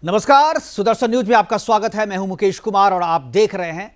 नमस्कार, सुदर्शन न्यूज में आपका स्वागत है। मैं हूं मुकेश कुमार और आप देख रहे हैं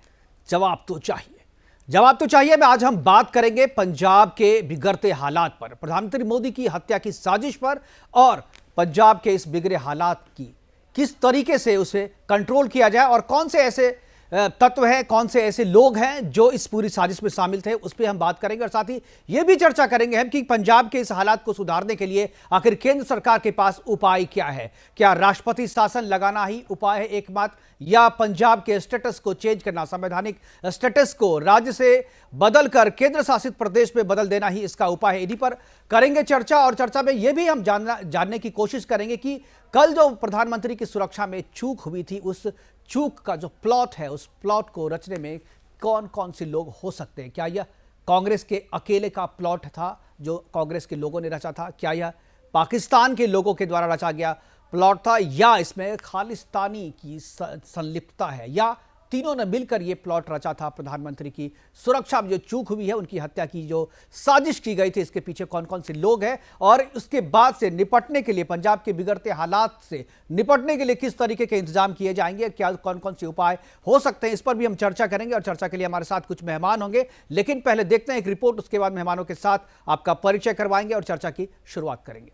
जवाब तो चाहिए। जवाब तो चाहिए में आज हम बात करेंगे पंजाब के बिगड़ते हालात पर, प्रधानमंत्री मोदी की हत्या की साजिश पर और पंजाब के इस बिगड़े हालात की किस तरीके से उसे कंट्रोल किया जाए और कौन से ऐसे तत्व हैं, कौन से ऐसे लोग हैं जो इस पूरी साजिश में शामिल थे, उस पर हम बात करेंगे। और साथ ही यह भी चर्चा करेंगे हम कि पंजाब के इस हालात को सुधारने के लिए आखिर केंद्र सरकार के पास उपाय क्या है। क्या राष्ट्रपति शासन लगाना ही उपाय है एकमात्र, या पंजाब के स्टेटस को चेंज करना, संवैधानिक स्टेटस को राज्य से बदलकर केंद्र शासित प्रदेश में बदल देना ही इसका उपाय है। इन्हीं पर करेंगे चर्चा। और चर्चा में यह भी हम जानने की कोशिश करेंगे कि कल जो प्रधानमंत्री की सुरक्षा में चूक हुई थी, उस चूक का जो प्लॉट है, उस प्लॉट को रचने में कौन कौन से लोग हो सकते हैं। क्या यह कांग्रेस के अकेले का प्लॉट था जो कांग्रेस के लोगों ने रचा था? क्या यह पाकिस्तान के लोगों के द्वारा रचा गया प्लॉट था, या इसमें खालिस्तानी की संलिप्तता है, या तीनों ने मिलकर यह प्लॉट रचा था? प्रधानमंत्री की सुरक्षा में जो चूक हुई है, उनकी हत्या की जो साजिश की गई थी, इसके पीछे कौन कौन से लोग हैं और उसके बाद से निपटने के लिए, पंजाब के बिगड़ते हालात से निपटने के लिए किस तरीके के इंतजाम किए जाएंगे, क्या कौन कौन से उपाय हो सकते हैं, इस पर भी हम चर्चा करेंगे। और चर्चा के लिए हमारे साथ कुछ मेहमान होंगे, लेकिन पहले देखते हैं एक रिपोर्ट, उसके बाद मेहमानों के साथ आपका परिचय करवाएंगे और चर्चा की शुरुआत करेंगे।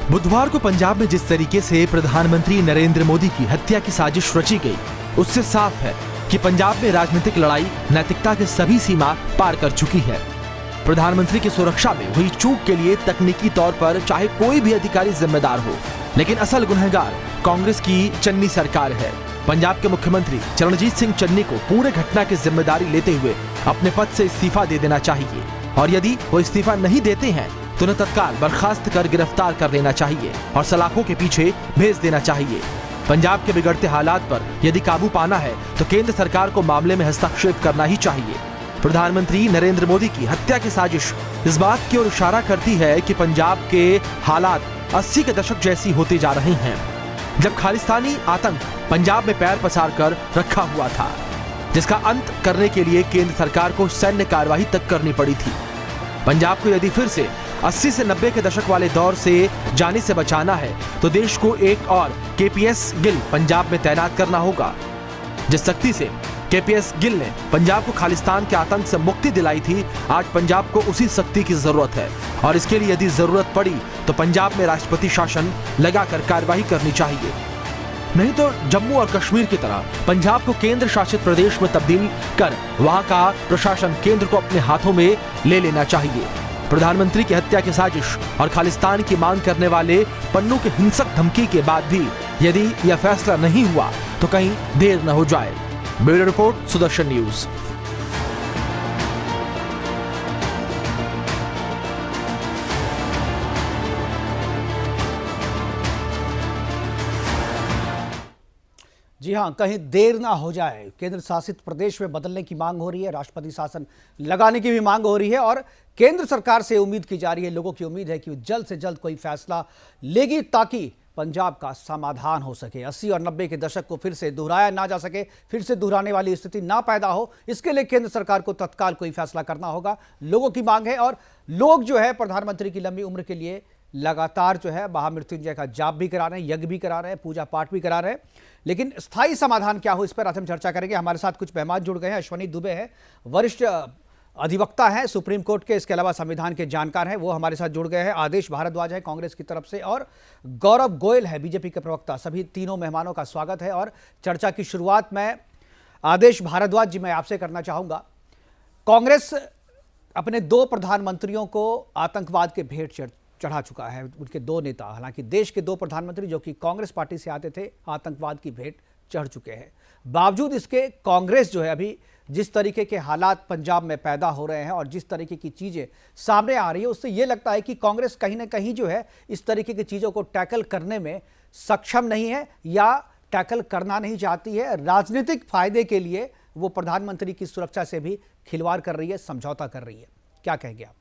बुधवार को पंजाब में जिस तरीके से प्रधानमंत्री नरेंद्र मोदी की हत्या की साजिश रची गई, उससे साफ है कि पंजाब में राजनीतिक लड़ाई नैतिकता के सभी सीमा पार कर चुकी है। प्रधानमंत्री की सुरक्षा में हुई चूक के लिए तकनीकी तौर पर चाहे कोई भी अधिकारी जिम्मेदार हो, लेकिन असल गुनहगार कांग्रेस की चन्नी सरकार है। पंजाब के मुख्यमंत्री चरणजीत सिंह चन्नी को पूरे घटना की जिम्मेदारी लेते हुए अपने पद से इस्तीफा दे देना चाहिए, और यदि वो इस्तीफा नहीं देते हैं तो उन्हें तत्काल बर्खास्त कर गिरफ्तार कर लेना चाहिए और सलाखों के पीछे भेज देना चाहिए। पंजाब के बिगड़ते हालात पर यदि काबू पाना है तो केंद्र सरकार को मामले में हस्तक्षेप करना ही चाहिए। प्रधानमंत्री नरेंद्र मोदी की हत्या की साजिश इस बात की ओर इशारा करती है कि पंजाब के हालात 80 के दशक जैसी होते जा रहे हैं, जब खालिस्तानी आतंक पंजाब में पैर पसार कर रखा हुआ था, जिसका अंत करने के लिए केंद्र सरकार को सैन्य कार्रवाई तक करनी पड़ी थी। पंजाब को यदि फिर से 80 से 90 के दशक वाले दौर से जाने से बचाना है तो देश को एक और केपीएस गिल पंजाब में तैनात करना होगा। जिस शक्ति से केपीएस गिल ने पंजाब को खालिस्तान के आतंक से मुक्ति दिलाई थी, आज पंजाब को उसी शक्ति की जरूरत है, और इसके लिए यदि जरूरत पड़ी तो पंजाब में राष्ट्रपति शासन लगाकर कार्रवाई करनी चाहिए। नहीं तो जम्मू और कश्मीर की तरह पंजाब को केंद्र शासित प्रदेश में तब्दील कर वहां का प्रशासन केंद्र को अपने हाथों में ले लेना चाहिए। प्रधानमंत्री की हत्या की साजिश और खालिस्तान की मांग करने वाले पन्नू की हिंसक धमकी के बाद भी यदि यह फैसला नहीं हुआ तो कहीं देर न हो जाए। Bureau report, Sudarshan news. जी हां, कहीं देर ना हो जाए। केंद्र शासित प्रदेश में बदलने की मांग हो रही है, राष्ट्रपति शासन लगाने की भी मांग हो रही है, और केंद्र सरकार से उम्मीद की जा रही है, लोगों की उम्मीद है कि जल्द से जल्द कोई फैसला लेगी ताकि पंजाब का समाधान हो सके, 80 और 90 के दशक को फिर से दोहराया ना जा सके, फिर से दोहराने वाली स्थिति ना पैदा हो। इसके लिए केंद्र सरकार को तत्काल कोई फैसला करना होगा, लोगों की मांग है। और लोग जो है प्रधानमंत्री की लंबी उम्र के लिए लगातार जो है महामृत्युंजय का जाप भी करा रहे हैं, यज्ञ भी करा रहे हैं, पूजा पाठ भी करा रहे हैं, लेकिन स्थायी समाधान क्या हो, इस पर आज हम चर्चा करेंगे। हमारे साथ कुछ मेहमान जुड़ गए हैं। अश्वनी दुबे है, वरिष्ठ अधिवक्ता हैं सुप्रीम कोर्ट के, इसके अलावा संविधान के जानकार हैं, वो हमारे साथ जुड़ गए हैं। आदेश भारद्वाज है कांग्रेस की तरफ से, और गौरव गोयल है बीजेपी के प्रवक्ता। सभी तीनों मेहमानों का स्वागत है। और चर्चा की शुरुआत मैं आदेश भारद्वाज जी, मैं आपसे करना चाहूंगा। कांग्रेस अपने 2 प्रधानमंत्रियों को आतंकवाद के भेंट चढ़ा चुका है, उनके 2 नेता, हालांकि देश के 2 प्रधानमंत्री जो कि कांग्रेस पार्टी से आते थे, आतंकवाद की भेंट चढ़ चुके हैं। बावजूद इसके कांग्रेस जो है अभी जिस तरीके के हालात पंजाब में पैदा हो रहे हैं और जिस तरीके की चीज़ें सामने आ रही है, उससे ये लगता है कि कांग्रेस कहीं ना कहीं जो है इस तरीके की चीज़ों को टैकल करने में सक्षम नहीं है, या टैकल करना नहीं चाहती है। राजनीतिक फायदे के लिए वो प्रधानमंत्री की सुरक्षा से भी खिलवाड़ कर रही है, समझौता कर रही है। क्या कहेंगे आप?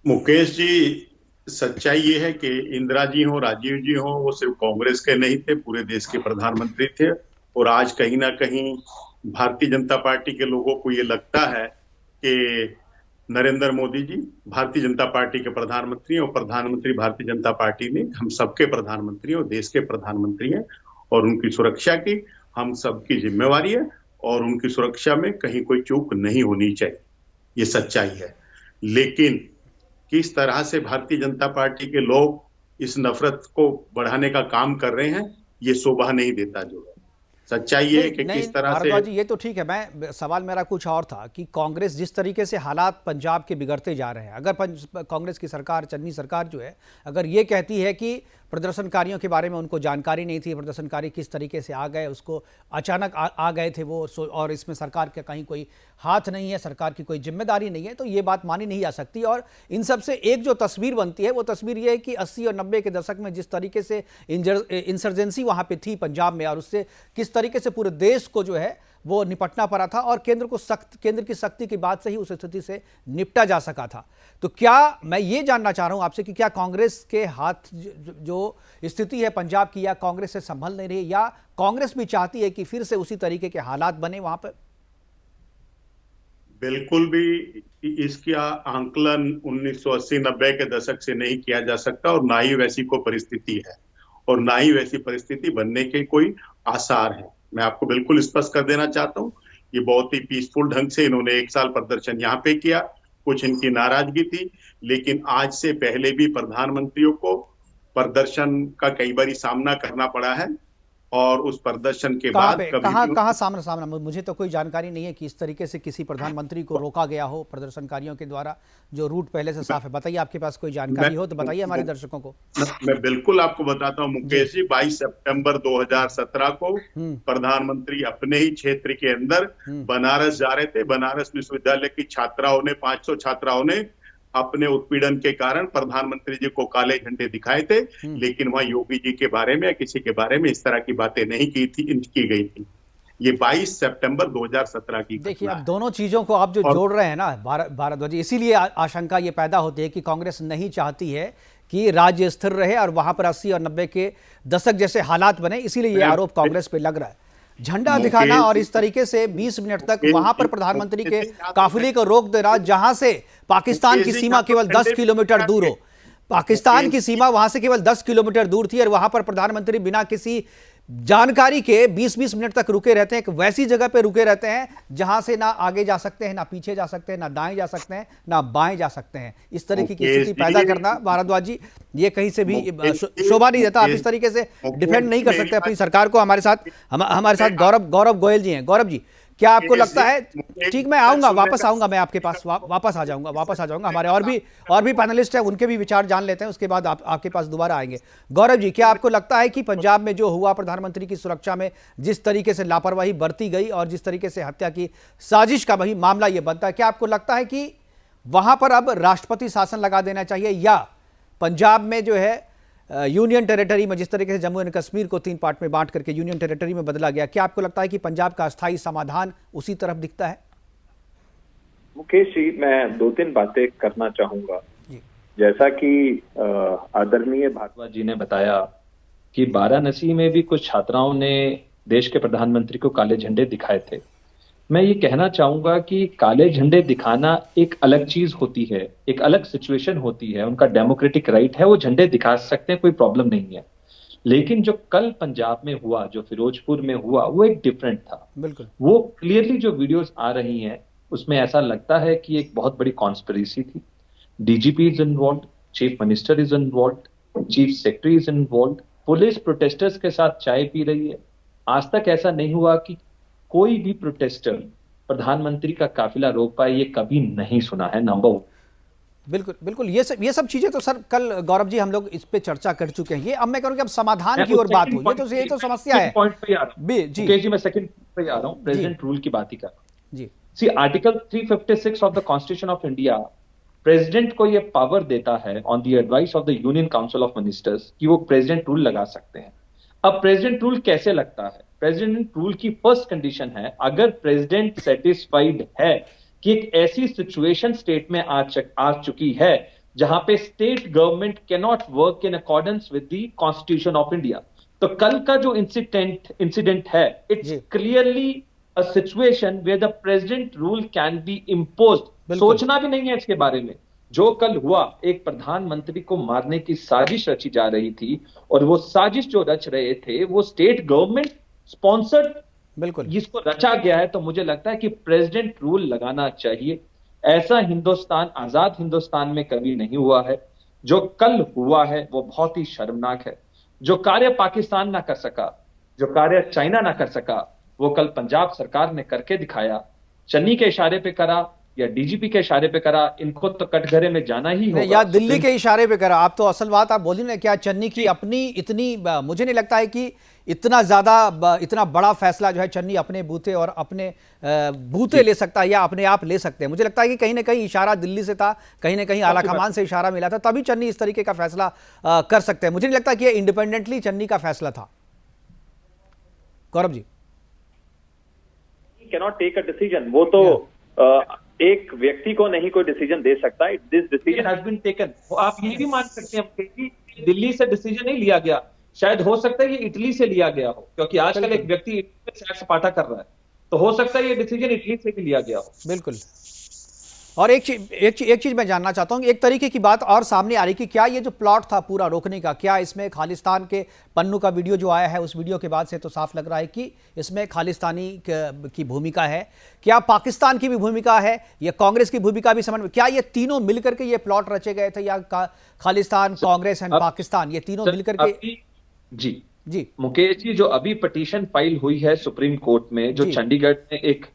मुकेश जी, सच्चाई ये है कि इंदिरा जी हो, राजीव जी हो, वो सिर्फ कांग्रेस के नहीं थे, पूरे देश के प्रधानमंत्री थे। और आज कहीं ना कहीं भारतीय जनता पार्टी के लोगों को ये लगता है कि नरेंद्र मोदी जी भारतीय जनता पार्टी के प्रधानमंत्री हैं और प्रधानमंत्री भारतीय जनता पार्टी ने हम सबके प्रधानमंत्री हैं और देश के प्रधानमंत्री हैं और उनकी सुरक्षा की हम सबकी जिम्मेवारी है और उनकी सुरक्षा में कहीं कोई चूक नहीं होनी चाहिए। ये सच्चाई है। लेकिन किस तरह से भारतीय जनता पार्टी के लोग इस नफरत को बढ़ाने का काम कर रहे हैं, ये शोभा नहीं देता। जो है सच्चाई ये है कि किस तरह से जी, ये तो ठीक है। मैं सवाल मेरा कुछ और था कि कांग्रेस जिस तरीके से हालात पंजाब के बिगड़ते जा रहे हैं, अगर कांग्रेस की सरकार, चन्नी सरकार जो है, अगर ये कहती है कि प्रदर्शनकारियों के बारे में उनको जानकारी नहीं थी, प्रदर्शनकारी किस तरीके से आ गए, उसको अचानक आ गए थे वो, और इसमें सरकार का कहीं कोई हाथ नहीं है, सरकार की कोई जिम्मेदारी नहीं है, तो ये बात मानी नहीं जा सकती। और इन सब से एक जो तस्वीर बनती है वो तस्वीर ये है कि 80 और 90 के दशक में जिस तरीके से इंसर्जेंसी वहाँ पे थी पंजाब में, और उससे किस तरीके से पूरे देश को जो है वो निपटना पड़ा था और केंद्र की सख्ती की बात से ही उस स्थिति से निपटा जा सका था। तो क्या, मैं ये जानना चाह रहा हूं आपसे कि क्या कांग्रेस के हाथ जो स्थिति है पंजाब की, या कांग्रेस से संभल नहीं रही, या कांग्रेस भी चाहती है कि फिर से उसी तरीके के हालात बने वहां पर? बिल्कुल भी इसका आंकलन 1980-90 के दशक से नहीं किया जा सकता और ना ही वैसी कोई परिस्थिति है और ना ही वैसी परिस्थिति बनने के कोई आसार है। मैं आपको बिल्कुल स्पष्ट कर देना चाहता हूं, ये बहुत ही पीसफुल ढंग से इन्होंने 1 साल प्रदर्शन यहाँ पे किया। कुछ इनकी नाराजगी थी, लेकिन आज से पहले भी प्रधानमंत्रियों को प्रदर्शन का कई बार सामना करना पड़ा है और उस प्रदर्शन के बाद कहां सामना मुझे तो कोई जानकारी नहीं है कि इस तरीके से किसी प्रधानमंत्री को रोका गया हो प्रदर्शनकारियों के द्वारा, जो रूट पहले से साफ है। बताइए, आपके पास कोई जानकारी हो तो बताइए हमारे दर्शकों को। मैं बिल्कुल आपको बताता हूं मुकेश जी। 22 सितंबर 2017 को प्रधानमंत्री अपने ही क्षेत्र के अंदर बनारस जा रहे थे। बनारस विश्वविद्यालय की छात्राओं ने, 500 छात्राओं ने अपने उत्पीड़न के कारण प्रधानमंत्री जी को काले झंडे दिखाए थे, लेकिन वहां योगी जी के बारे में या किसी के बारे में इस तरह की बातें नहीं की गई थी। ये 22 सितंबर 2017 की। देखिए, अब दोनों चीजों को आप जो जोड़ रहे हैं ना भारद्वाज, इसीलिए आशंका ये पैदा होती है कि कांग्रेस नहीं चाहती है कि राज्य स्थिर रहे और वहां पर 80 और 90 के दशक जैसे हालात बने, इसीलिए ये आरोप कांग्रेस पे लग रहा है। झंडा दिखाना और इस तरीके से 20 मिनट तक वहां पर प्रधानमंत्री के काफिले को रोक देना, जहां से पाकिस्तान की सीमा केवल 10 किलोमीटर दूर हो, पाकिस्तान की सीमा वहां से केवल 10 किलोमीटर दूर थी और वहां पर प्रधानमंत्री बिना किसी जानकारी के 20-20 मिनट तक रुके रहते हैं। एक वैसी जगह पे रुके रहते हैं जहां से ना आगे जा सकते हैं, ना पीछे जा सकते हैं, ना दाएं जा सकते हैं, ना बाएं जा सकते हैं। इस तरीके की स्थिति पैदा करना, भारद्वाज जी, ये कहीं से भी शोभा नहीं देता। आप इस तरीके से डिफेंड नहीं कर सकते अपनी सरकार को। हमारे साथ गौरव गोयल जी हैं। गौरव जी, क्या आपको लगता है, ठीक, मैं आऊंगा, वापस आऊंगा, मैं आपके पास वापस आ जाऊंगा। हमारे और भी पैनलिस्ट हैं, उनके भी विचार जान लेते हैं, उसके बाद आपके पास दोबारा आएंगे। गौरव जी, क्या आपको लगता है कि पंजाब में जो हुआ, प्रधानमंत्री की सुरक्षा में जिस तरीके से लापरवाही बरती गई और जिस तरीके से हत्या की साजिश का वही मामला ये बनता है, क्या आपको लगता है कि वहां पर अब राष्ट्रपति शासन लगा देना चाहिए, या पंजाब में जो है यूनियन टेरिटरी में जिस तरीके से जम्मू एंड कश्मीर को 3 पार्ट में बांट करके यूनियन टेरिटरी में बदला गया, क्या आपको लगता है कि पंजाब का अस्थायी समाधान उसी तरफ दिखता है? मुकेश जी, मैं 2-3 बातें करना चाहूंगा। जैसा कि आदरणीय भारद्वाज जी ने बताया कि वाराणसी में भी कुछ छात्राओं ने देश के प्रधानमंत्री को काले झंडे दिखाए थे। मैं ये कहना चाहूंगा कि काले झंडे दिखाना एक अलग चीज होती है, एक अलग सिचुएशन होती है, उनका डेमोक्रेटिक राइट है, वो झंडे दिखा सकते हैं, कोई प्रॉब्लम नहीं है। लेकिन जो कल पंजाब में हुआ, जो फिरोजपुर में हुआ, वो एक डिफरेंट था। बिल्कुल, वो क्लियरली जो वीडियोस आ रही हैं उसमें ऐसा लगता है कि एक बहुत बड़ी कॉन्स्पिरेसी थी। DGP is involve, chief minister is involve, chief secretary is involve, police protesters के साथ चाय पी रही है। आज तक ऐसा नहीं हुआ कि कोई भी प्रोटेस्टर प्रधानमंत्री का काफिला रोक पाए, ये कभी नहीं सुना है। नंबर 1। बिल्कुल, ये सब चीजें तो सर कल गौरव जी हम लोग इस पे चर्चा कर चुके हैं। ये अब मैं करूँ कि अब समाधान की ओर बात हो, ये तो समस्या है। पॉइंट पे आ रहा हूं जी, मैं सेकंड पे आ रहा हूं, प्रेसिडेंट रूल की बात ही कर रहा हूं जी। See, article 356 of the constitution of India president को यह पावर देता है on the advice of the union council of ministers कि वो प्रेसिडेंट रूल लगा सकते हैं। अब प्रेसिडेंट रूल कैसे लगता है? प्रेसिडेंट रूल की फर्स्ट कंडीशन है, अगर प्रेसिडेंट सेटिस्फाइड है कि एक ऐसी सिचुएशन स्टेट में आ चुकी है जहां पे state government can not work in accordance with the constitution of India, तो कल का जो इंसिडेंट है, it's clearly a situation where the president rule can be imposed. सोचना भी नहीं है इसके बारे में। जो कल हुआ, एक प्रधानमंत्री को मारने की साजिश रची जा रही थी, और वो साजिश जो रच रहे थे वो स्टेट गवर्नमेंट स्पॉन्सर्ड बिल्कुल जिसको रचा गया है। तो मुझे लगता है कि प्रेसिडेंट रूल लगाना चाहिए। ऐसा हिंदुस्तान, आजाद हिंदुस्तान में कभी नहीं हुआ है। जो कल हुआ है वो बहुत ही शर्मनाक है। जो कार्य पाकिस्तान ना कर सका, जो कार्य चाइना ना कर सका, वो कल पंजाब सरकार ने करके दिखाया। चन्नी के इशारे पे करा या डीजीपी के इशारे पे करा, इनको तो कटघरे में जाना ही होगा। या दिल्ली के इशारे पे करा। आप तो असल बात आप बोली ना, क्या चन्नी की अपनी इतनी, मुझे नहीं लगता है कि इतना ज्यादा, इतना बड़ा फैसला जो है चन्नी अपने बूते और अपने बूते ले सकता है या अपने आप ले सकते हैं। मुझे लगता है कि कहीं ना कहीं इशारा दिल्ली से था, कहीं ना कहीं आला कमान से इशारा मिला था, तभी चन्नी इस तरीके का फैसला कर सकते हैं। मुझे नहीं लगता कि ये इंडिपेंडेंटली चन्नी का फैसला था। Gaurav ji, cannot take a decision. वो तो एक व्यक्ति को नहीं कोई डिसीजन दे सकता। This decision has been taken. आप ये भी मान सकते हैं कि दिल्ली से डिसीजन नहीं लिया गया, शायद हो सकता है ये इटली से लिया गया हो, क्योंकि आजकल एक व्यक्ति इटली में सैर सपाटा कर रहा है, तो हो सकता है ये डिसीजन इटली से भी लिया गया हो। बिल्कुल। और एक चीज मैं जानना चाहता हूं, एक तरीके की बात और सामने आ रही कि क्या ये जो प्लॉट था पूरा रोकने का, क्या इसमें खालिस्तान के पन्नू का वीडियो जो आया है, उस वीडियो के बाद से तो साफ लग रहा है कि इसमें खालिस्तानी की भूमिका है, क्या पाकिस्तान की भी भूमिका है, या कांग्रेस की भूमिका भी समझ में, क्या ये तीनों मिलकर के ये प्लॉट रचे गए थे, या खालिस्तान, कांग्रेस एंड पाकिस्तान ये तीनों मिलकर के? जी मुकेश जी, जो अभी पिटीशन फाइल हुई है सुप्रीम कोर्ट में, जो चंडीगढ़ में एक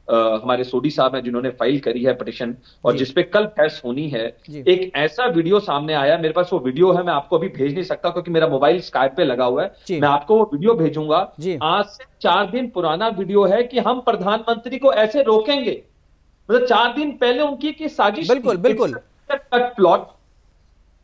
हमारे सोडी साहब हैं जिन्होंने फाइल करी है पिटीशन, और जिसपे कल बहस होनी है, एक ऐसा वीडियो सामने आया। मेरे पास वो वीडियो है, मैं आपको अभी भेज नहीं सकता क्योंकि मेरा मोबाइल स्काइप पे लगा हुआ है। मैं आपको वो वीडियो भेजूंगा। आज से 4 दिन पुराना वीडियो है कि हम प्रधानमंत्री को ऐसे रोकेंगे। मतलब 4 दिन पहले उनकी की साजिश। बिल्कुल प्लॉट,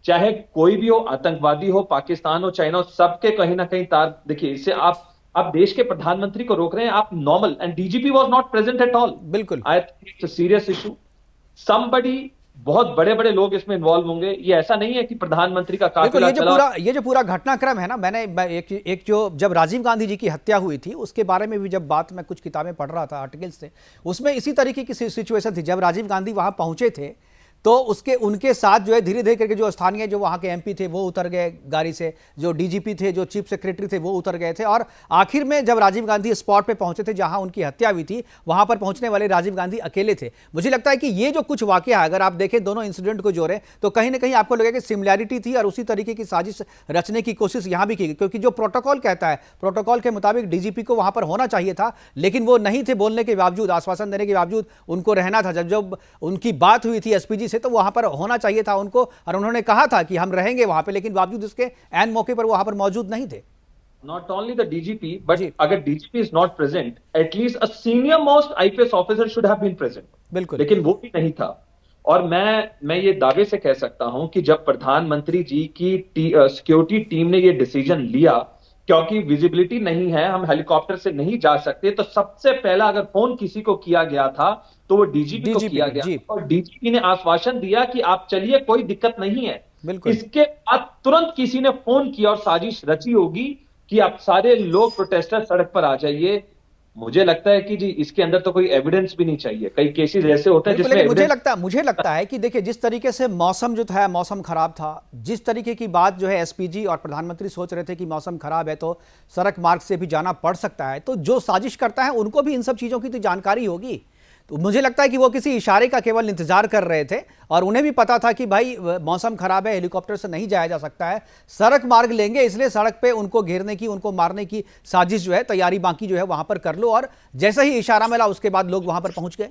चाहे कोई भी हो, आतंकवादी हो, पाकिस्तान हो, चाइना हो, सबके कहीं ना कहीं तार। देखिए, इससे आप देश के प्रधानमंत्री को रोक रहे हैं, आप normal, and DGP was not present at all. बिल्कुल, I think it's a serious issue. Somebody, बहुत बड़े बड़े लोग इसमें इन्वॉल्व होंगे। ये ऐसा नहीं है कि प्रधानमंत्री का काफिला चला। ये जो पूरा घटनाक्रम है ना, मैंने एक जो जब राजीव गांधी जी की हत्या हुई थी उसके बारे में भी जब बात, मैं कुछ किताबें पढ़ रहा था, आर्टिकल्स थे, उसमें इसी तरीके की सिचुएशन थी। जब राजीव गांधी वहां पहुंचे थे तो उनके साथ जो है धीरे धीरे करके जो स्थानीय, जो वहाँ के एमपी थे वो उतर गए गाड़ी से, जो डीजीपी थे, जो चीफ सेक्रेटरी थे वो उतर गए थे, और आखिर में जब राजीव गांधी स्पॉट पे पहुंचे थे जहां उनकी हत्या हुई थी, वहां पर पहुंचने वाले राजीव गांधी अकेले थे। मुझे लगता है कि ये जो कुछ वाकया है, अगर आप देखें दोनों इंसिडेंट को जोड़ें तो कहीं ना कहीं आपको लगेगा कि सिमिलैरिटी थी और उसी तरीके की साजिश रचने की कोशिश यहाँ भी की गई, क्योंकि जो प्रोटोकॉल कहता है, प्रोटोकॉल के मुताबिक डीजीपी को वहां पर होना चाहिए था, लेकिन वो नहीं थे। बोलने के बावजूद, आश्वासन देने के बावजूद उनको रहना था। जब उनकी बात हुई थी एसपीजी से तो वहां पर होना चाहिए था उनको, और उन्होंने कहा था कि हम रहेंगे वहां पे, लेकिन बावजूद उसके एन मौके पर वहां पर मौजूद नहीं थे। Not only the DGP, but अगर DGP is not present, at least a senior most IPS officer should have been present. बिल्कुल, लेकिन वो भी नहीं था। और मैं ये दावे से कह सकता हूं कि जब प्रधानमंत्री जी की सिक्योरिटी टीम ने ये डिसीजन लिया, क्योंकि विजिबिलिटी नहीं है, हम हेलीकॉप्टर से नहीं जा सकते, तो सबसे पहला अगर फोन किसी को किया गया था तो वो डीजीपी को किया गया, और डीजीपी ने आश्वासन दिया कि आप चलिए, कोई दिक्कत नहीं है। इसके बाद तुरंत किसी ने फोन किया और साजिश रची होगी कि आप सारे लोग, प्रोटेस्टर सड़क पर आ जाइए। मुझे लगता है कि जी इसके अंदर तो कोई एविडेंस भी नहीं चाहिए। कई केसेस ऐसे होते हैं जिसमें मुझे लगता है कि देखिए, जिस तरीके से मौसम जो था, मौसम खराब था, जिस तरीके की बात जो है एसपीजी और प्रधानमंत्री सोच रहे थे कि मौसम खराब है तो सड़क मार्ग से भी जाना पड़ सकता है, तो जो साजिश करता है उनको भी इन सब चीजों की तो जानकारी होगी। तो मुझे लगता है कि वो किसी इशारे का केवल इंतजार कर रहे थे, और उन्हें भी पता था कि भाई मौसम खराब है, हेलीकॉप्टर से नहीं जाया जा सकता है, सड़क मार्ग लेंगे, इसलिए सड़क पे उनको घेरने की, उनको मारने की साजिश जो है, तैयारी बाकी जो है वहां पर कर लो। और जैसे ही इशारा मिला उसके बाद लोग वहां पर पहुंच गए।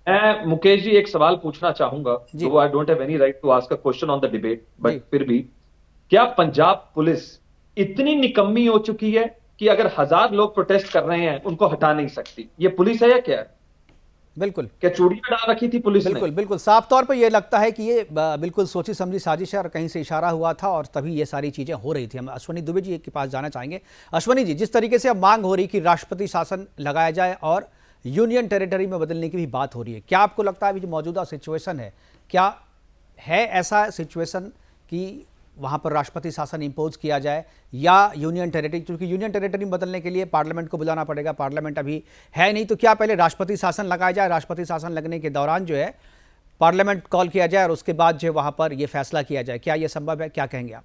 मैं मुकेश जी एक सवाल पूछना चाहूंगा, तो I don't have any right to ask a question on the debate, but फिर भी, क्या पंजाब पुलिस इतनी निकम्मी हो चुकी है कि अगर 1000 लोग प्रोटेस्ट कर रहे हैं उनको हटा नहीं सकती? ये पुलिस है या क्या है? बिल्कुल, क्या चूड़ियां डाल रखी थी पुलिस ने? बिल्कुल साफ तौर पर यह लगता है कि ये बिल्कुल सोची समझी साजिश है और कहीं से इशारा हुआ था और तभी ये सारी चीजें हो रही थी। हम अश्वनी दुबे जी के पास जाना चाहेंगे। अश्वनी जी, जिस तरीके से अब मांग हो रही कि राष्ट्रपति शासन लगाया जाए और यूनियन टेरिटरी में बदलने की भी बात हो रही है, क्या आपको लगता है अभी जो मौजूदा सिचुएशन है, क्या है ऐसा सिचुएशन कि वहाँ पर राष्ट्रपति शासन इम्पोज किया जाए या यूनियन टेरिटरी, क्योंकि यूनियन टेरिटरी बदलने के लिए पार्लियामेंट को बुलाना पड़ेगा, पार्लियामेंट अभी है नहीं, तो क्या पहले राष्ट्रपति शासन लगाया जाए, राष्ट्रपति शासन लगने के दौरान जो है पार्लियामेंट कॉल किया जाए और उसके बाद जो वहाँ पर ये फैसला किया जाए, क्या ये संभव है? क्या कहेंगे आप?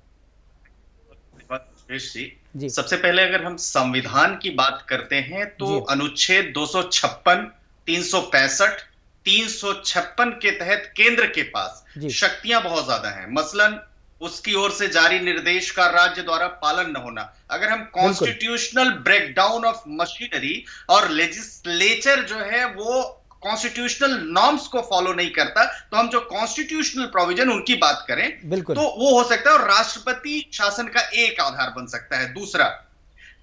जी, सबसे पहले अगर हम संविधान की बात करते हैं तो अनुच्छेद 256, 365, 356 के तहत केंद्र के पास शक्तियां बहुत ज्यादा हैं। मसलन उसकी ओर से जारी निर्देश का राज्य द्वारा पालन न होना। अगर हम कॉन्स्टिट्यूशनल ब्रेकडाउन ऑफ मशीनरी और लेजिस्लेचर जो है वो कॉन्स्टिट्यूशनल नॉर्म्स को फॉलो नहीं करता, तो हम जो कॉन्स्टिट्यूशनल प्रोविजन उनकी बात करें तो वो हो सकता है और राष्ट्रपति शासन का एक आधार बन सकता है। दूसरा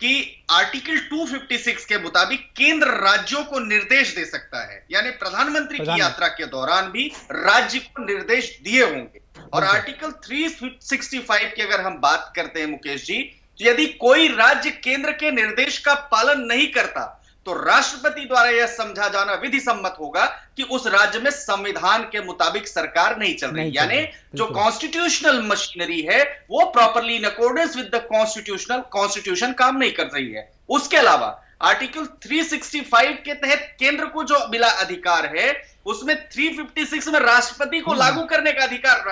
कि आर्टिकल 256 के मुताबिक केंद्र राज्यों को निर्देश दे सकता है, यानी प्रधानमंत्री की यात्रा के दौरान भी राज्य को निर्देश दिए होंगे। और आर्टिकल 365 की अगर हम बात करते हैं मुकेश जी, तो यदि कोई राज्य केंद्र के निर्देश का पालन नहीं करता तो राष्ट्रपति द्वारा यह समझा जाना विधि सम्मत होगा कि उस राज्य में संविधान के मुताबिक सरकार नहीं चल रही, यानी जो कॉन्स्टिट्यूशनल मशीनरी है वो properly in accordance with the constitution काम नहीं कर रही है। उसके अलावा आर्टिकल 365 के तहत केंद्र को जो मिला अधिकार है उसमें 356 में राष्ट्रपति को लागू करने का अधिकार,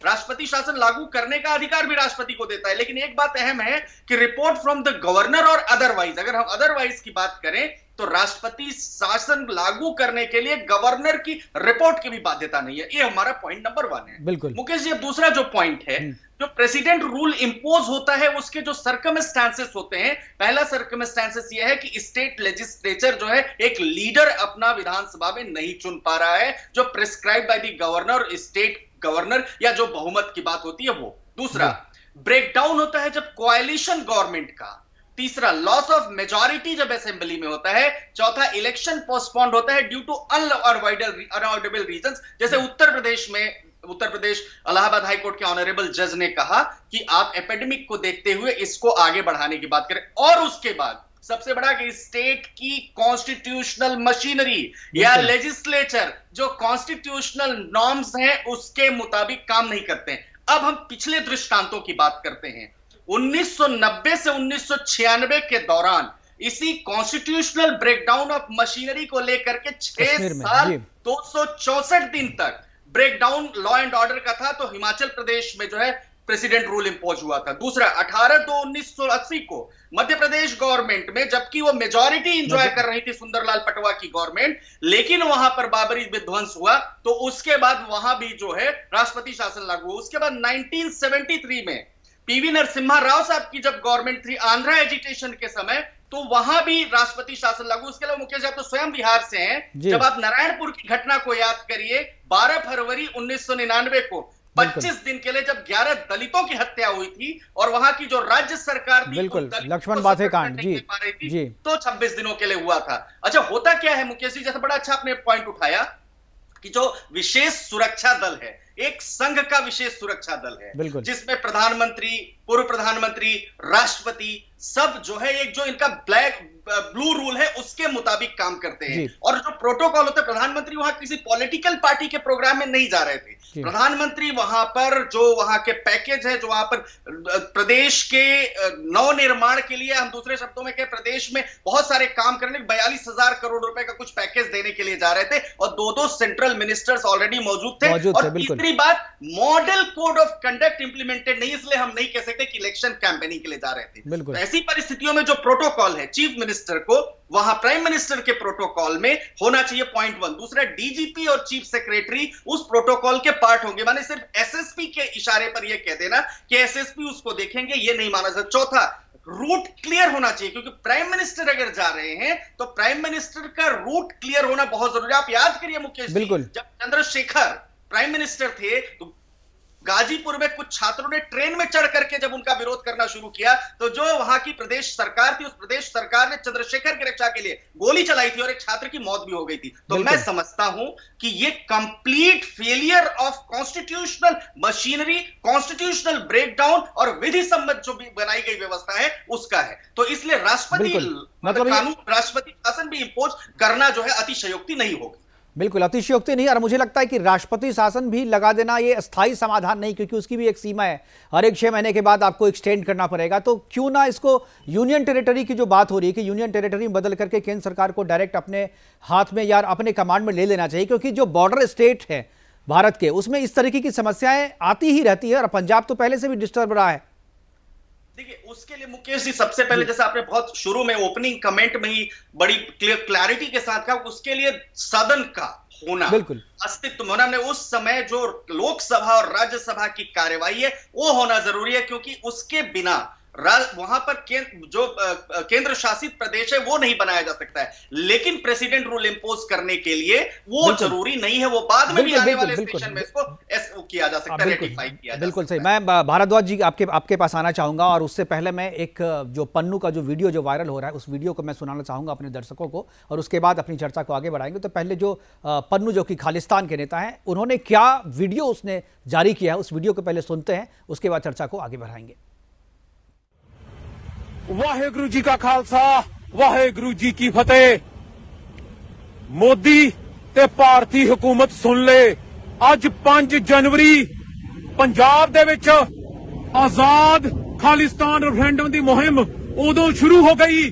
राष्ट्रपति शासन लागू करने का अधिकार भी राष्ट्रपति को देता है। लेकिन एक बात अहम है कि रिपोर्ट फ्रॉम द गवर्नर और अदरवाइज, अगर हम अदरवाइज की बात करें तो राष्ट्रपति शासन लागू करने के लिए गवर्नर की रिपोर्ट की भी बाध्यता नहीं है। ये हमारा पॉइंट नंबर 1 है। बिल्कुल मुकेश जी, अब दूसरा जो पॉइंट है, जो प्रेसिडेंट रूल इंपोज होता है उसके जो सर्कमस्टांसेस होते हैं, पहला सर्कमस्टांसेस यह है कि स्टेट लेजिस्लेचर जो है एक लीडर अपना विधानसभा में नहीं चुन पा रहा है, जो prescribe by the governor, state governor या जो बहुमत की बात होती है वो। दूसरा ब्रेकडाउन होता है जब कोएलिशन गवर्नमेंट का। तीसरा लॉस ऑफ मेजॉरिटी जब असेंबली में होता है। चौथा इलेक्शन पोस्टपोन्ड होता है ड्यू टू अनअवॉइडेबल रीजंस, जैसे उत्तर प्रदेश इलाहाबाद हाई कोर्ट के ऑनरेबल जज ने कहा कि आप एपिडेमिक को देखते हुए इसको आगे बढ़ाने की बात करें। और उसके बाद सबसे बड़ा कि स्टेट की कॉन्स्टिट्यूशनल मशीनरी या लेजिस्लेचर जो कॉन्स्टिट्यूशनल नॉर्म्स हैं उसके मुताबिक काम नहीं करते हैं। अब हम पिछले दृष्टांतों की बात करते हैं। 1990 से 1996 के दौरान इसी कॉन्स्टिट्यूशनल ब्रेकडाउन ऑफ मशीनरी को लेकर के 6 साल 264 दिन तक ब्रेकडाउन लॉ एंड ऑर्डर का था, तो हिमाचल प्रदेश में जो है प्रेसिडेंट रूल इंपोज हुआ था। दूसरा 18/2/1980 को मध्य प्रदेश गवर्नमेंट में, जबकि वो मेजॉरिटी एंजॉय कर रही थी सुंदरलाल पटवा की गवर्नमेंट, लेकिन वहां पर बाबरी विध्वंस हुआ तो उसके बाद वहां भी जो है राष्ट्रपति शासन लागू हुआ। उसके बाद 1973 में पीवी नरसिम्हा राव साहब की जब गवर्नमेंट थी आंध्रा एजिटेशन के समय, तो वहां भी राष्ट्रपति शासन लागू। उसके अलावा मुकेश, आप तो स्वयं बिहार से हैं, जब आप नारायणपुर की घटना को याद करिए, 12 फरवरी 1999 को 25 दिन के लिए जब 11 दलितों की हत्या हुई थी और वहां की जो राज्य सरकार थी बिल्कुल लक्ष्मण बाथे कांड जी तो 26 दिनों के लिए हुआ था। अच्छा, होता क्या है मुकेश जी, जैसे बड़ा अच्छा आपने पॉइंट उठाया कि जो विशेष सुरक्षा दल है, एक संघ का विशेष सुरक्षा दल है जिसमें प्रधानमंत्री, पूर्व प्रधानमंत्री, राष्ट्रपति सब जो है एक जो इनका ब्लू रूल है उसके मुताबिक काम करते हैं। और जो प्रोटोकॉल होता है, प्रधानमंत्री वहां किसी पॉलिटिकल पार्टी के प्रोग्राम में नहीं जा रहे थे। प्रधानमंत्री वहां पर जो वहां के पैकेज है, जो वहां पर प्रदेश के नवनिर्माण के लिए, हम दूसरे शब्दों में कहें प्रदेश में बहुत सारे काम करने, 42,000 करोड़ रुपए का कुछ पैकेज देने के लिए जा रहे थे और 2 सेंट्रल मिनिस्टर्स ऑलरेडी मौजूद थे। और तीसरी बात, model code of conduct implemented नहीं, इसलिए हम नहीं कह सकते कि इलेक्शन कैंपेनिंग के लिए जा रहे थे। तो ऐसी परिस्थितियों में जो प्रोटोकॉल है, चीफ मिनिस्टर को वहां प्राइम मिनिस्टर के प्रोटोकॉल में होना चाहिए, पॉइंट 1। दूसरा, डीजीपी और चीफ सेक्रेटरी उस प्रोटोकॉल के पार्ट होंगे, माने सिर्फ एसएसपी के इशारे पर यह कह देना कि एसएसपी उसको देखेंगे, यह नहीं माना जाता। चौथा, रूट क्लियर होना चाहिए, क्योंकि प्राइम मिनिस्टर अगर जा रहे हैं तो प्राइम मिनिस्टर का रूट क्लियर होना बहुत जरूरी है। आप याद करिए मुकेश जी, जब चंद्रशेखर प्राइम मिनिस्टर थे तो गाजीपुर में कुछ छात्रों ने ट्रेन में चढ़ करके जब उनका विरोध करना शुरू किया तो जो वहां की प्रदेश सरकार थी, उस प्रदेश सरकार ने चंद्रशेखर की रक्षा के लिए गोली चलाई थी और एक छात्र की मौत भी हो गई थी। तो मैं समझता हूं कि ये complete failure of constitutional machinery, constitutional breakdown और विधि सम्मत जो भी बनाई गई व्यवस्था है उसका है। तो इसलिए राष्ट्रपति कानून, राष्ट्रपति शासन भी इंपोज करना जो है अतिशयोक्ति नहीं होगी। बिल्कुल अतिशयोक्ति नहीं, और मुझे लगता है कि राष्ट्रपति शासन भी लगा देना ये अस्थायी समाधान नहीं, क्योंकि उसकी भी एक सीमा है। हर एक 6 महीने के बाद आपको एक्सटेंड करना पड़ेगा। तो क्यों ना इसको यूनियन टेरिटरी की जो बात हो रही है कि यूनियन टेरिटरी में बदल करके केंद्र सरकार को डायरेक्ट अपने हाथ में या अपने कमांड में ले लेना चाहिए, क्योंकि जो बॉर्डर स्टेट है भारत के उसमें इस तरीके की समस्याएं आती ही रहती है, और पंजाब तो पहले से भी डिस्टर्ब रहा है। देखिए, उसके लिए मुकेश जी सबसे पहले जैसे आपने बहुत शुरू में ओपनिंग कमेंट में ही बड़ी क्लैरिटी के साथ कहा, उसके लिए सदन का होना, बिल्कुल अस्तित्व होना, हमने उस समय जो लोकसभा और राज्यसभा की कार्यवाही है वो होना जरूरी है, क्योंकि उसके बिना वहां पर केंद्र शासित प्रदेश है वो नहीं बनाया जा सकता है। लेकिन प्रेसिडेंट रूल इंपोज करने के लिए वो जरूरी नहीं है, वो बाद में भी आने वाले सेशन में इसको किया जा सकता है, रेटिफाई किया जा बिल्कुल सकता सही। है। मैं भारद्वाज जी आपके पास आना चाहूंगा, और उससे पहले मैं एक जो पन्नू का जो वीडियो जो वायरल हो रहा है उस वीडियो को मैं सुनाना चाहूंगा अपने दर्शकों को, और उसके बाद अपनी चर्चा को आगे बढ़ाएंगे। तो पहले जो पन्नू जो कि खालिस्तान के नेता हैं, उन्होंने क्या वीडियो उसने जारी किया है, उस वीडियो को पहले सुनते हैं, उसके बाद चर्चा को आगे बढ़ाएंगे। वाहेगुरु जी का खालसा, वाहेगुरु जी की फतेह। मोदी ते भारती हुकूमत सुन ले, ਅੱਜ 5 जनवरी पंजाब दे विच आजाद खालिस्तान रेफरेंडम दी मुहिम उदों शुरू हो गई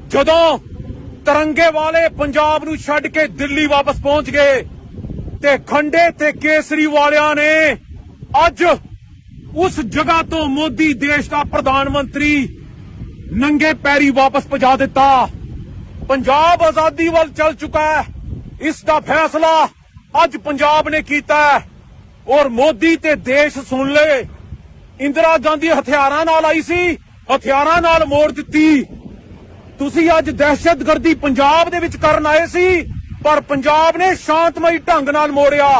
जदों तिरंगे वाले पंजाब नूं छड्ड के दिल्ली वापस पहुंच गए, ते खंडे ते केसरी वालियां ने अज उस जगह तो मोदी देश का प्रधानमंत्री नंगे पैरी वापस पहुंचा दिता। पंजाब आजादी वाल चल चुका है, इसका फैसला अज पंजाब ने कीता है। और मोदी ते देश सुन ले, इंदिरा गांधी हथियारां नाल आई सी, हथियारां नाल मोड़ दित्ती। तुसी अज दहशतगर्दी पंजाब दे विच करन आए सी, पर पंजाब ने शांतमई ढंग नाल मोड़िया।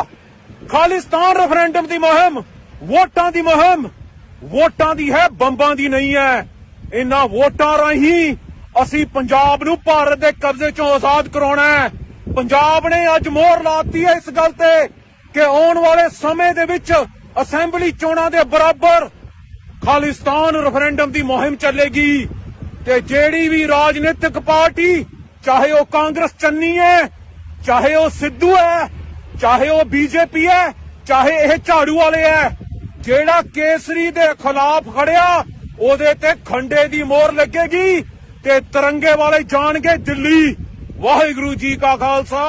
खालिस्तान रेफरेंडम दी मुहिम वोटां दी मुहिम वोटां दी है, बंबां दी नहीं है। इन्हां वोटां राहीं असी पंजाब नूं भारत दे कब्जे चों आजाद कराउणा है। पंजाब ने अज मोहर लाती है इस गल ते कि आउण वाले समय दे विच असैंबली चोणां दे बराबर खालिस्तान रेफरेंडम दी मुहिम चलेगी। ते जेड़ी भी राजनीतिक पार्टी, चाहे वो कांग्रेस चन्नी है, चाहे वो सिद्धू है, चाहे वो बीजेपी है, चाहे यह झाड़ू वाले है, जेड़ा केसरी दे खिलाफ खड़िया ओदे ते खंडे दी मोहर लगेगी ते तिरंगे वाले जाणगे दिल्ली। वाहिगुरु जी का खालसा।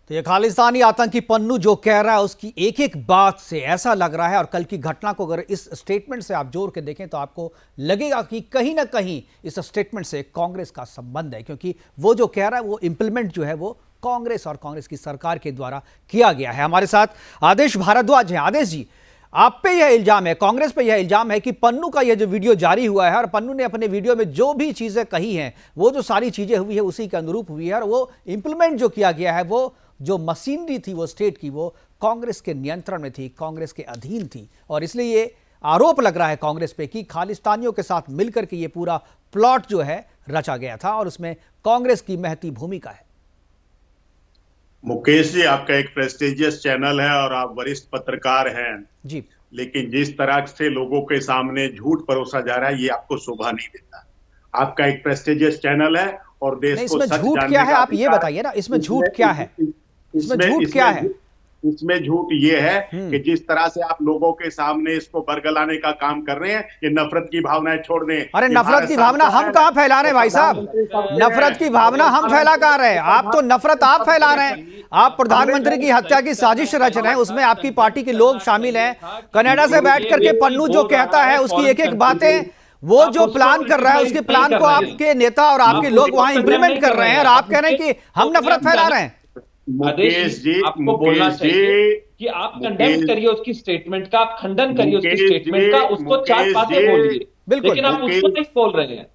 तो ये खालिस्तानी आतंकी पन्नू जो कह रहा है उसकी एक एक बात से ऐसा लग रहा है, और कल की घटना को अगर इस स्टेटमेंट से आप जोड़ के देखें तो आपको लगेगा कि कहीं ना कहीं इस स्टेटमेंट से कांग्रेस का संबंध है, क्योंकि वो जो कह रहा है वो इंप्लीमेंट जो है वो कांग्रेस और कांग्रेस की सरकार के द्वारा किया गया है। हमारे साथ आदेश भारद्वाज हैं। आदेश जी, आप पे यह इल्जाम है, कांग्रेस पे यह इल्जाम है कि पन्नू का यह जो वीडियो जारी हुआ है और पन्नू ने अपने वीडियो में जो भी चीजें कही हैं वो जो सारी चीजें हुई है उसी के अनुरूप हुई है, और वो इंप्लीमेंट जो किया गया है वो जो मशीनरी थी वो स्टेट की वो कांग्रेस के नियंत्रण में थी, कांग्रेस के अधीन थी। और इसलिए ये आरोप लग रहा है कांग्रेस पे कि खालिस्तानियों के साथ मिलकर के ये पूरा प्लॉट जो है रचा गया था, और उसमें कांग्रेस की महती भूमिका है। मुकेश जी, आपका एक प्रेस्टिजियस चैनल है और आप वरिष्ठ पत्रकार हैं जी, लेकिन जिस तरह से लोगों के सामने झूठ परोसा जा रहा है ये आपको शोभा नहीं देता। आपका एक प्रेस्टिजियस चैनल है और देश को इसमें झूठ क्या है आप ये बताइए ना, इसमें झूठ क्या है? इसमें झूठ क्या है? इसमें झूठ ये है कि जिस तरह से आप लोगों के सामने इसको बरगलाने का काम कर रहे हैं, ये नफरत की भावनाएं छोड़ दें। अरे नफरत की भावना हम कहां फैला रहे हैं भाई साहब? नफरत की भावना हम फैला कहां रहे हैं? आप तो नफरत आप फैला रहे हैं। आप प्रधानमंत्री की हत्या की साजिश रच रहे हैं, उसमें आपकी पार्टी के लोग शामिल हैं। कनाडा से बैठ करके पन्नू जो कहता है उसकी एक एक बातें, वो जो प्लान कर रहा है उसके प्लान को आपके नेता और आपके लोग वहां इंप्लीमेंट कर रहे हैं, और आप कह रहे हैं कि हम नफरत फैला रहे हैं। मुकेश जी, आपको बोलना चाहिए कि आप कंडेम करिए उसकी स्टेटमेंट का, आप खंडन करिए उसकी स्टेटमेंट का, उसको 4 बातें बोलिए, लेकिन आप उसको नहीं बोल रहे हैं।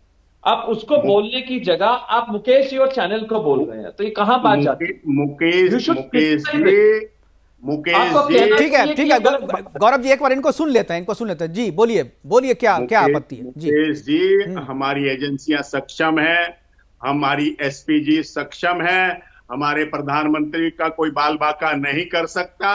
आप उसको बोलने की जगह आप मुकेश जी और चैनल को बोल रहे हैं, तो ये कहां बात जाती है? मुकेश जी, ठीक है गौरव जी, एक बार इनको सुन लेते हैं जी, बोलिए क्या आपत्ति है जी? मुकेश जी, हमारी एजेंसियां सक्षम है, हमारी एसपीजी सक्षम है, हमारे प्रधानमंत्री का कोई बाल बाका नहीं कर सकता,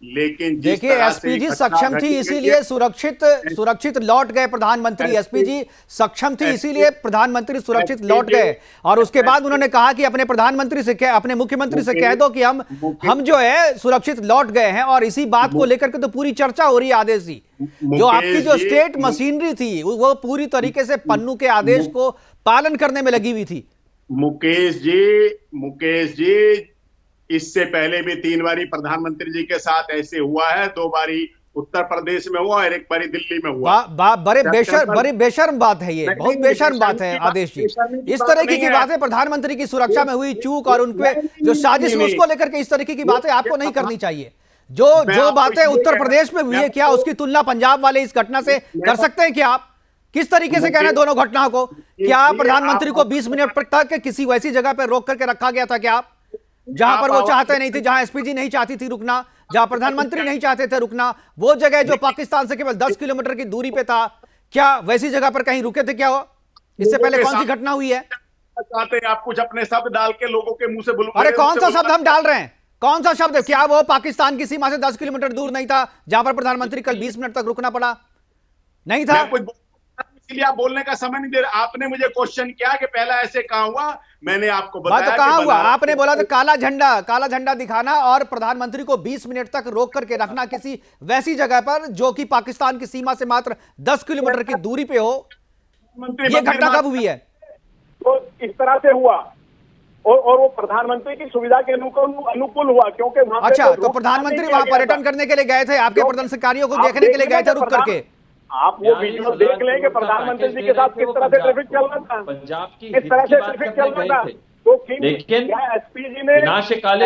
लेकिन देखिए, एसपीजी सक्षम थी इसीलिए सुरक्षित लौट गए प्रधानमंत्री। एसपीजी सक्षम थी इसीलिए प्रधानमंत्री सुरक्षित लौट गए। और उसके बाद उन्होंने कहा कि अपने प्रधानमंत्री से अपने मुख्यमंत्री से कह दो कि हम जो है सुरक्षित लौट गए हैं। और इसी बात को लेकर के तो पूरी चर्चा हो रही है आदेश जी। जो आपकी जो स्टेट मशीनरी थी वो पूरी तरीके से पन्नू के आदेश को पालन करने में लगी हुई थी। मुकेश जी इससे पहले भी 3 बारी प्रधानमंत्री जी के साथ ऐसे हुआ है। 2 बारी उत्तर प्रदेश में हुआ और 1 बारी दिल्ली में हुआ। बड़े बेशर्म बात है ये, बहुत बेशर्म बात है आदेश जी। इस तरीके की बातें प्रधानमंत्री की सुरक्षा में हुई चूक और उनपे जो साजिश उसको लेकर के इस तरीके की बातें आपको नहीं करनी चाहिए। जो बातें उत्तर प्रदेश में हुई है क्या उसकी तुलना पंजाब वाले इस घटना से कर सकते हैं क्या आप? किस तरीके से कहना है दोनों घटनाओं को? क्या प्रधानमंत्री को 20 मिनट तक किसी वैसी जगह पर रोक करके रखा गया था क्या? जहां पर वो चाहते नहीं थे, जहां एसपीजी नहीं चाहती थी रुकना, जहां प्रधानमंत्री नहीं चाहते थे रुकना, वो जगह जो पाकिस्तान से केवल 10 किलोमीटर की दूरी पे था, क्या वैसी जगह पर कहीं रुके थे क्या? वो इससे पहले कौन सी घटना हुई है? चाहते हैं आप कुछ अपने शब्द डाल के लोगों के मुंह से बुलवा। अरे कौन सा शब्द हम डाल रहे हैं? कौन सा शब्द? क्या वो पाकिस्तान की सीमा से 10 किलोमीटर दूर नहीं था जहां पर प्रधानमंत्री कल 20 मिनट तक रुकना पड़ा? नहीं था। इसलिए आप बोलने का समय नहीं दे रहे। आपने मुझे क्वेश्चन किया कि पहला ऐसे कहां हुआ, मैंने आपको बताया। तो कहां हुआ? आपने बोला तो काला झंडा दिखाना और प्रधानमंत्री को 20 मिनट तक रोक करके रखना किसी वैसी जगह पर जो कि पाकिस्तान की सीमा से मात्र 10 किलोमीटर की दूरी पे हो। ये घटना कब हुई है? तो इस तरह से हुआ और वो प्रधानमंत्री की सुविधा के अनुकूल हुआ क्योंकि अच्छा, तो प्रधानमंत्री वहां पर्यटन करने के लिए गए थे, आपके प्रदर्शनकारियों को देखने के लिए गए थे रुक करके? आप वो वीडियो देख लें कि प्रधानमंत्री जी के साथ किस तरह से ट्रैफिक चल रहा था, किस तरह से ट्रैफिक चल रहा था। तो क्या एसपीजी ने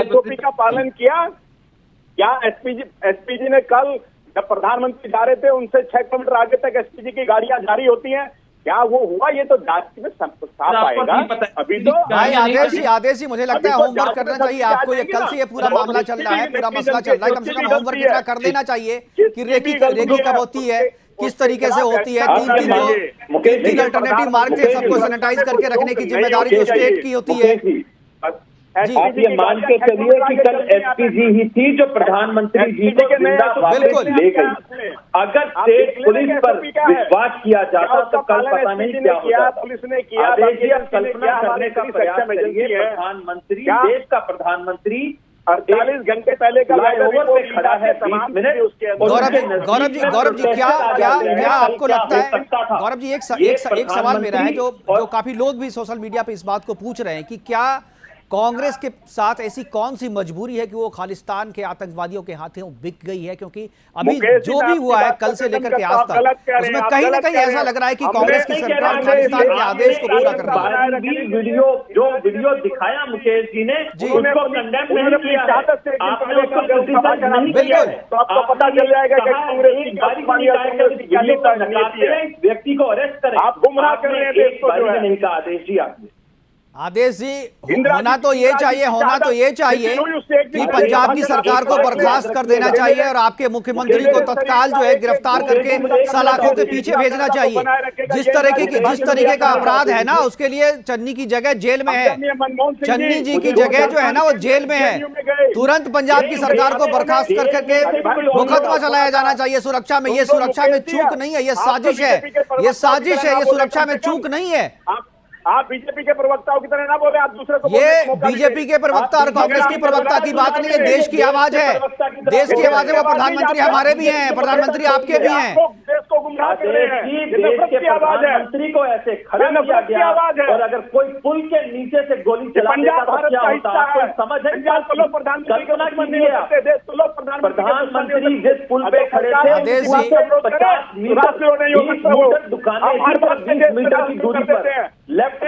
एसओपी का पालन किया? क्या एसपीजी ने कल जब प्रधानमंत्री जा रहे थे उनसे 6 किलोमीटर आगे तक एसपीजी की गाड़ियां जारी होती हैं, क्या वो हुआ? ये तो जांच में साफ आएगा। अभी तो भाई आदेश ही मुझे लगता है होमवर्क करना चाहिए आपको। ये कल से ये पूरा मामला चल रहा है, पूरा मसला चल रहा है, कम से कम होमवर्क इतना कर देना चाहिए कि रेकी कब होती है, किस तरीके से होती है। 3 अल्टरनेटिव मार्ग थे, सबको सैनिटाइज करके रखने की जिम्मेदारी जो स्टेट की होती है। आप ये मान के चलिए कि कल एसपीजी ही थी जो प्रधानमंत्री जी को जिंदा वापस ले गई। अगर स्टेट पुलिस पर विश्वास किया जाता तो कल पता नहीं क्या होता। पुलिस ने किया, कल्पना करने का प्रयास करिए। प्रधानमंत्री, देश का प्रधानमंत्री 48 घंटे पहले का फ्लाईओवर पे खड़ा है 20 मिनट उसके। गौरव जी क्या आपको लगता है? गौरव जी एक सवाल मेरा है जो काफी लोग भी सोशल मीडिया पे इस बात को पूछ रहे हैं कि क्या कांग्रेस के साथ ऐसी कौन सी मजबूरी है कि वो खालिस्तान के आतंकवादियों के हाथों बिक गई है? क्योंकि अभी जो भी हुआ है कल से लेकर के आज तक उसमें कहीं ना कहीं ऐसा लग रहा है कि कांग्रेस की सरकार खालिस्तान के आदेश को पूरा कर रही है। वीडियो दिखाया मुकेश जी ने, उसको कंडेम नहीं किया है, आपने उसको क्रिटिसाइज नहीं किया है, तो आपको पता चल जाएगा कि कांग्रेस व्यक्ति को अरेस्ट करें। आप गुमराह कर रहे हैं देश को। नहीं कहा आदेश जी आपने। आदेश जी होना तो ये चाहिए कि पंजाब की सरकार को बर्खास्त कर देना चाहिए और आपके मुख्यमंत्री को तत्काल जो है गिरफ्तार करके सलाखों के पीछे भेजना चाहिए। जिस तरीके का अपराध है ना, उसके लिए चन्नी की जगह जेल में है। चन्नी जी की जगह जो है ना वो जेल में है। तुरंत पंजाब की सरकार को बर्खास्त कर करके मुकदमा चलाया जाना चाहिए सुरक्षा में। ये सुरक्षा में चूक नहीं है, ये साजिश है, ये सुरक्षा में चूक नहीं है। आप बीजेपी के प्रवक्ताओं की तरह ना बोले, आप दूसरे को। ये बीजेपी के प्रवक्ता और कांग्रेस की प्रवक्ता की बात नहीं है, देश की आवाज है, देश की आवाज है। वो प्रधानमंत्री हमारे भी हैं, प्रधानमंत्री आपके भी हैं। देश को गुमराह कर रहे हैं, प्रधानमंत्री को ऐसे खड़ा किया गया और अगर कोई पुल के नीचे से गोली चला देता तो क्या होता? आपको समझ है? प्रधानमंत्री जिस पुल पे खड़े थे 50 मीटर दुकानें 20 मीटर की दूरी पर लेफ्ट आप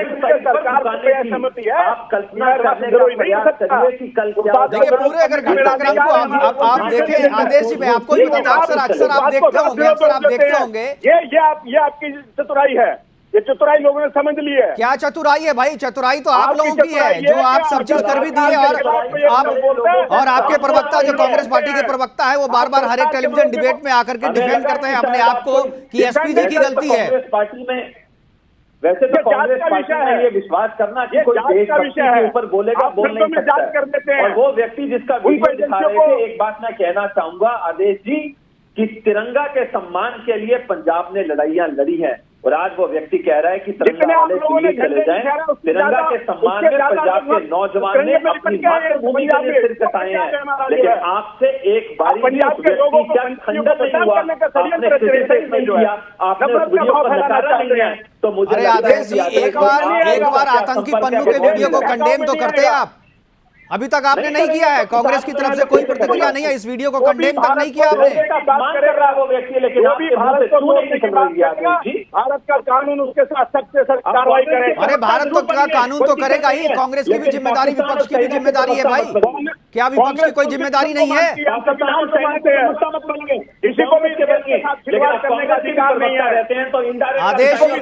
कल्पना करने का प्रयास करिए कि कल क्या। देखिए पूरे अगर घटनाक्रम को आप देखें आदेश जी, मैं आपको ही बताता हूं, अक्सर आप देखते होंगे ये आपकी चतुराई है। ये चतुराई लोगों ने समझ ली है। क्या चतुराई है भाई? चतुराई तो आप लोगों की है जो आप सब चीज कर भी दिए और आपके प्रवक्ता जो कांग्रेस पार्टी के प्रवक्ता है वो बार बार हर एक टेलीविजन डिबेट में आकर के डिफेंड करते हैं अपने आप को कि एसपीजी की गलती है। पार्टी में वैसे तो कांग्रेस पार्टी में ये विश्वास करना कि कोई देशभक्ति के ऊपर बोलेगा, बोल नहीं सकता है। और वो व्यक्ति जिसका वीडियो दिखा रहे थे, एक बात मैं कहना चाहूंगा आदेश जी कि तिरंगा के सम्मान के लिए पंजाब ने लड़ाइयां लड़ी हैं, और आज वो व्यक्ति कह रहा है कि तिरंगा वाले दिल्ली चले जाएं। तिरंगा के सम्मान में पंजाब के नौजवान ने अपनी मातृभूमि के लिए सिर कटाए हैं, लेकिन आपसे एक बारी भी उस व्यक्ति का खंडन नहीं हुआ, आपने क्रिटिसाइज नहीं किया, आपने उस वीडियो को नकारा नहीं है। तो मुझे आदेश जी एक बार आतंकी पन्नू के वीडियो को कंडेम तो करते हैं आप, अभी तक आपने नहीं किया है। कांग्रेस की तरफ से कोई प्रतिक्रिया नहीं है, इस वीडियो को कंडेम तक नहीं किया आपने। भारत का कानून उसके साथ सबसे सख्त कार्रवाई करेगा। अरे भारत तो का कानून तो करेगा ही, कांग्रेस की भी जिम्मेदारी, विपक्ष की भी जिम्मेदारी है भाई। क्या विपक्ष की कोई जिम्मेदारी नहीं है? किसी को भी करने का अधिकार नहीं है।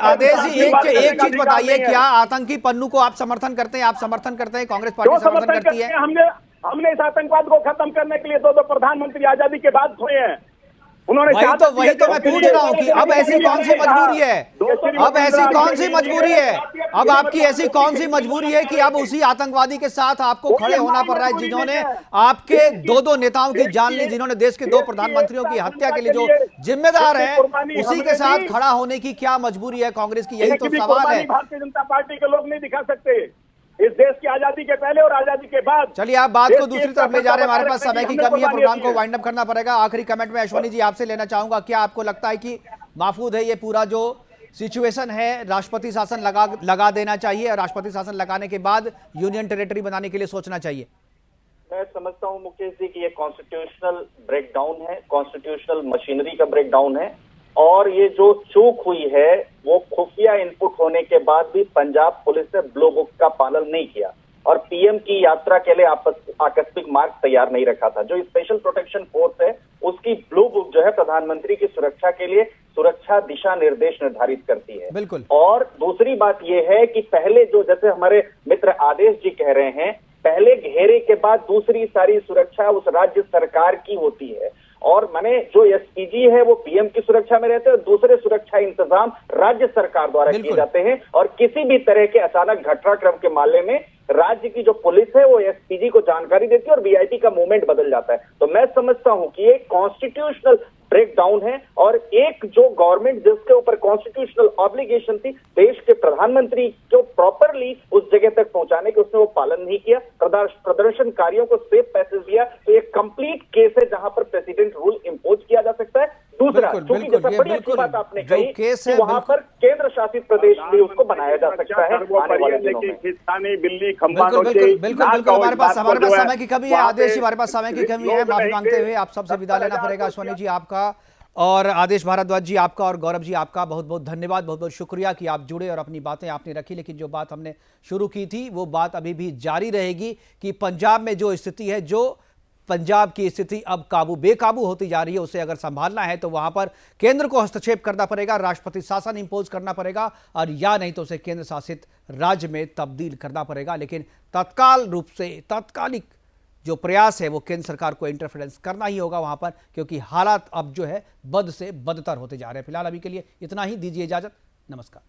आदेश जी एक चीज बताइए, क्या आतंकी पन्नू को आप समर्थन करते हैं? आप समर्थन करते हैं, कांग्रेस पार्टी समर्थन करती है? हमने इस आतंकवाद को खत्म करने के लिए दो प्रधानमंत्री आजादी के बाद हुए हैं। उन्होंने वही तो मैं पूछ रहा हूँ कि अब ऐसी कौन सी मजबूरी है? अब ऐसी कौन सी मजबूरी है? अब आपकी ऐसी कौन सी मजबूरी है कि अब उसी आतंकवादी के साथ आपको खड़े होना पड़ रहा है, जिन्होंने आपके दो नेताओं की जान ली, जिन्होंने देश के 2 प्रधानमंत्रियों की हत्या के लिए जो जिम्मेदार है, उसी के साथ खड़ा होने की क्या मजबूरी है कांग्रेस की? यही तो सवाल है। भारतीय जनता पार्टी के लोग नहीं दिखा सकते इस देश की आजादी के पहले और आजादी के बाद। चलिए आप बात को दूसरी तरफ ले जा रहे हैं, हमारे पास समय की कमी है, प्रोग्राम को वाइंड अप करना पड़ेगा। आखिरी कमेंट में अश्वनी जी आपसे लेना चाहूंगा, क्या आपको लगता है कि महफूज है ये पूरा जो सिचुएशन है, राष्ट्रपति शासन लगा देना चाहिए, और राष्ट्रपति शासन लगाने के बाद यूनियन टेरिटरी बनाने के लिए सोचना चाहिए? मैं समझता हूं मुकेश जी कि ये कॉन्स्टिट्यूशनल ब्रेकडाउन है, कॉन्स्टिट्यूशनल मशीनरी का ब्रेकडाउन है, और ये जो चूक हुई है वो खुफिया इनपुट होने के बाद भी पंजाब पुलिस ने ब्लू बुक का पालन नहीं किया, और पीएम की यात्रा के लिए आकस्मिक मार्ग तैयार नहीं रखा था। जो स्पेशल प्रोटेक्शन फोर्स है उसकी ब्लू बुक जो है प्रधानमंत्री की सुरक्षा के लिए सुरक्षा दिशा निर्देश निर्धारित करती है। बिल्कुल। और दूसरी बात यह है कि पहले जो, जैसे हमारे मित्र आदेश जी कह रहे हैं, पहले घेरे के बाद दूसरी सारी सुरक्षा उस राज्य सरकार की होती है, और मैंने जो एसपीजी है वो पीएम की सुरक्षा में रहते हैं, दूसरे सुरक्षा इंतजाम राज्य सरकार द्वारा किए जाते हैं, और किसी भी तरह के अचानक घटनाक्रम के मामले में राज्य की जो पुलिस है वो एसपीजी को जानकारी देती है और वीआईपी का मूवमेंट बदल जाता है। तो मैं समझता हूं कि ये कॉन्स्टिट्यूशनल ब्रेकडाउन है, और एक जो गवर्नमेंट जिसके ऊपर कॉन्स्टिट्यूशनल ऑब्लिगेशन थी देश के प्रधानमंत्री को प्रॉपरली उस जगह तक पहुंचाने के, उसने वो पालन नहीं किया, प्रदर्शनकारियों को सेफ पैसेज दिया। तो ये कंप्लीट केस है जहां पर प्रेसिडेंट रूल इंपोज किया जा सकता है। दूसरा, क्योंकि जैसे बड़ी अच्छी बात आपने कही कि वहां पर केंद्र शासित प्रदेश भी उसको बनाया जा सकता है आने वाले दिनों में। बिल्कुल हमारे पास समय की कमी है। आदेश जी, हमारे पास समय की कमी है, माफी मांगते हुए आप सबसे विदा लेना पड़ेगा। अश्वनी जी आपका, और आदेश भारद्वाज जी आपका, और गौरव जी आपका बहुत बहुत धन्यवाद, बहुत बहुत शुक्रिया कि आप जुड़े और अपनी बातें आपने रखी। लेकिन जो बात हमने शुरू की थी वो बात अभी भी जारी रहेगी कि पंजाब में जो स्थिति है, जो पंजाब की स्थिति अब बेकाबू होती जा रही है, उसे अगर संभालना है तो वहां पर केंद्र को हस्तक्षेप करना पड़ेगा, राष्ट्रपति शासन इंपोज करना पड़ेगा, और या नहीं तो उसे केंद्र शासित राज्य में तब्दील करना पड़ेगा। लेकिन तात्कालिक जो प्रयास है वो केंद्र सरकार को इंटरफेरेंस करना ही होगा वहां पर, क्योंकि हालात अब जो है बद से बदतर होते जा रहे हैं। फिलहाल अभी के लिए इतना ही, दीजिए इजाजत, नमस्कार।